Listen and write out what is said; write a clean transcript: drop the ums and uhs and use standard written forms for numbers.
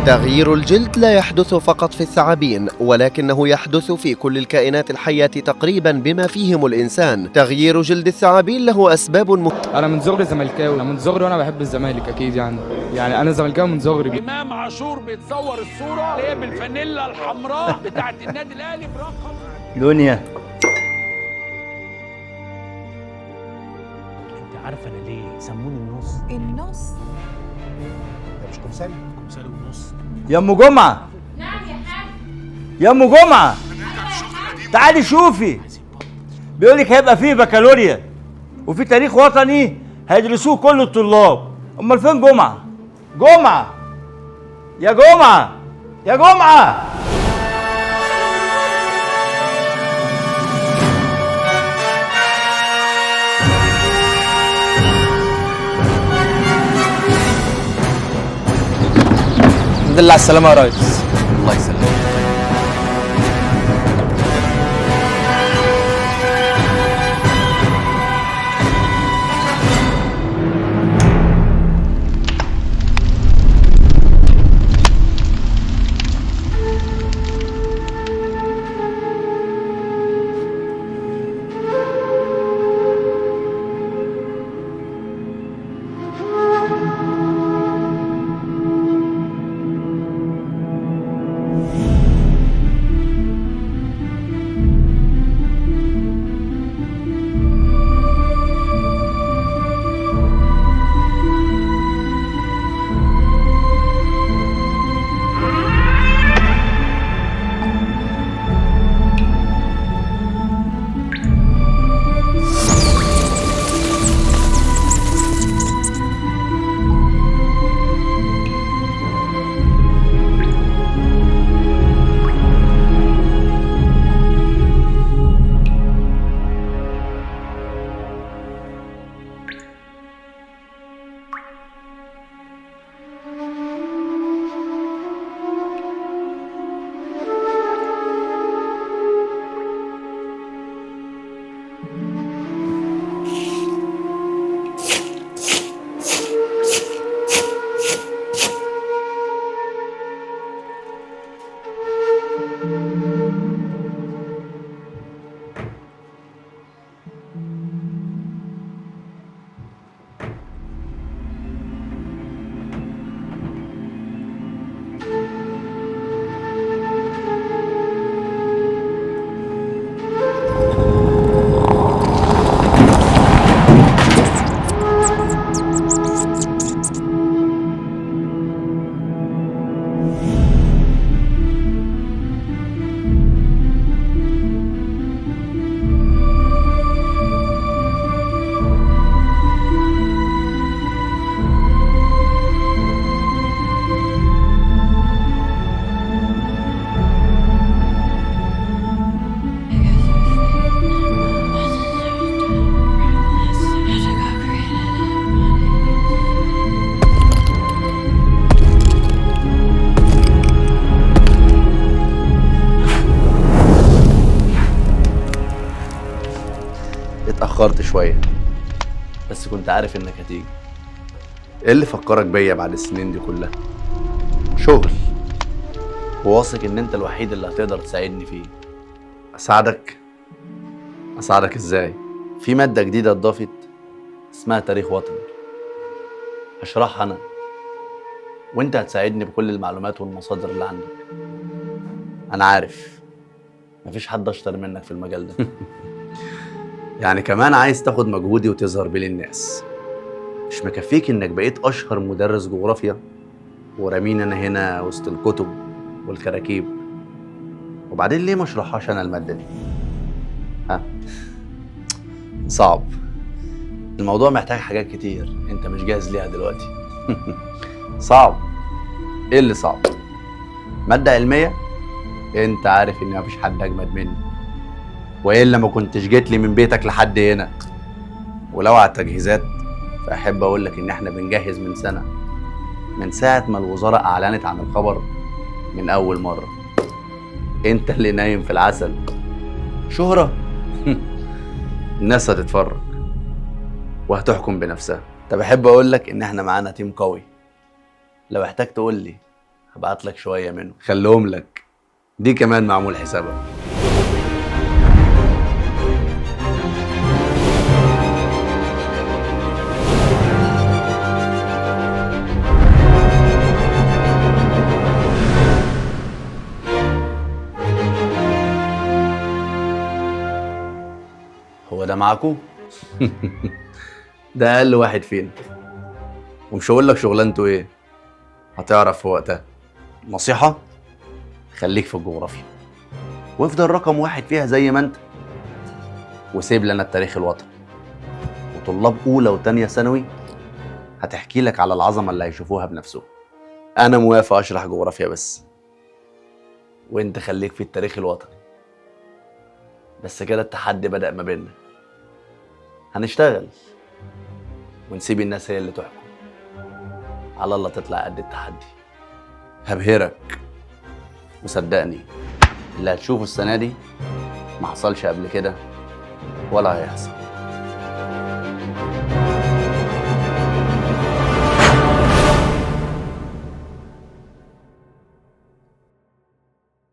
تغيير الجلد لا يحدث فقط في الثعابين، ولكنه يحدث في كل الكائنات الحية تقريبا بما فيهم الإنسان. تغيير جلد الثعابين له أسباب أنا من صغري زملكاوي، أنا من صغري وأنا بحب الزمالك أكيد يعني أنا زملكاوي من صغري. إمام عاشور بيتصور الصورة اللي هي بالفانيلا الحمراء بتاعت النادي الأهلي برقم دنيا. انت عارفه انا ليه سموني النص؟ النص ده مش كمثري ونص. يا ام جمعه. نعم يا حاج. يا ام جمعه تعالي شوفي، بيقولك هيبقى فيه بكالوريا وفي تاريخ وطني هيدرسوه كل الطلاب. امال فين جمعه؟ جمعه يا جمعه يا جمعه. الحمد لله على السلامة يا ريس. الله يسلمك. اتأخرت شوية بس كنت عارف انك هتيجي. ايه اللي فكرك بيا بعد السنين دي كلها؟ شغل، وواثق ان انت الوحيد اللي هتقدر تساعدني فيه. اساعدك ازاي؟ في مادة جديدة اتضافت اسمها تاريخ وطني، هشرحها انا وانت هتساعدني بكل المعلومات والمصادر اللي عندك. انا عارف مفيش حد اشطر منك في المجال ده. يعني كمان عايز تاخد مجهودي وتظهر بيه للناس؟ مش مكفيك انك بقيت اشهر مدرس جغرافيا ورامين انا هنا وسط الكتب والكراكيب؟ وبعدين ليه ما اشرحهاش انا الماده دي؟ ها؟ صعب، الموضوع محتاج حاجات كتير انت مش جاهز ليها دلوقتي. صعب. ايه اللي صعب؟ ماده علميه؟ انت عارف ان مفيش حد اجمد مني، والا ما كنتش جيت لي من بيتك لحد هنا. ولو على التجهيزات فاحب اقول لك ان احنا بنجهز من سنه، من ساعه ما الوزاره اعلنت عن الخبر من اول مره. انت اللي نايم في العسل. شهره الناس هتتفرج وهتحكم بنفسها. طب احب اقول لك ان احنا معانا تيم قوي، لو احتجت تقول لي هبعت لك شويه منه خليهم لك، دي كمان معمول حسابها. هو ده معاكو؟ ده اقل واحد فينا، ومش هقول لك شغلانته ايه، هتعرف في وقتها. نصيحه، خليك في الجغرافيا وافضل رقم واحد فيها زي ما انت، وسيب لنا التاريخ الوطني، وطلاب اولى وتانية ثانوي هتحكي لك على العظمه اللي هيشوفوها بنفسهم. انا موافق اشرح جغرافيا بس، وانت خليك في التاريخ الوطني. بس كده التحدي بدأ ما بيننا، هنشتغل ونسيب الناس هي اللي تحكم. على الله تطلع قد التحدي، هبهرك. وصدقني اللي هتشوفه السنة دي ما حصلش قبل كده ولا هيحصل.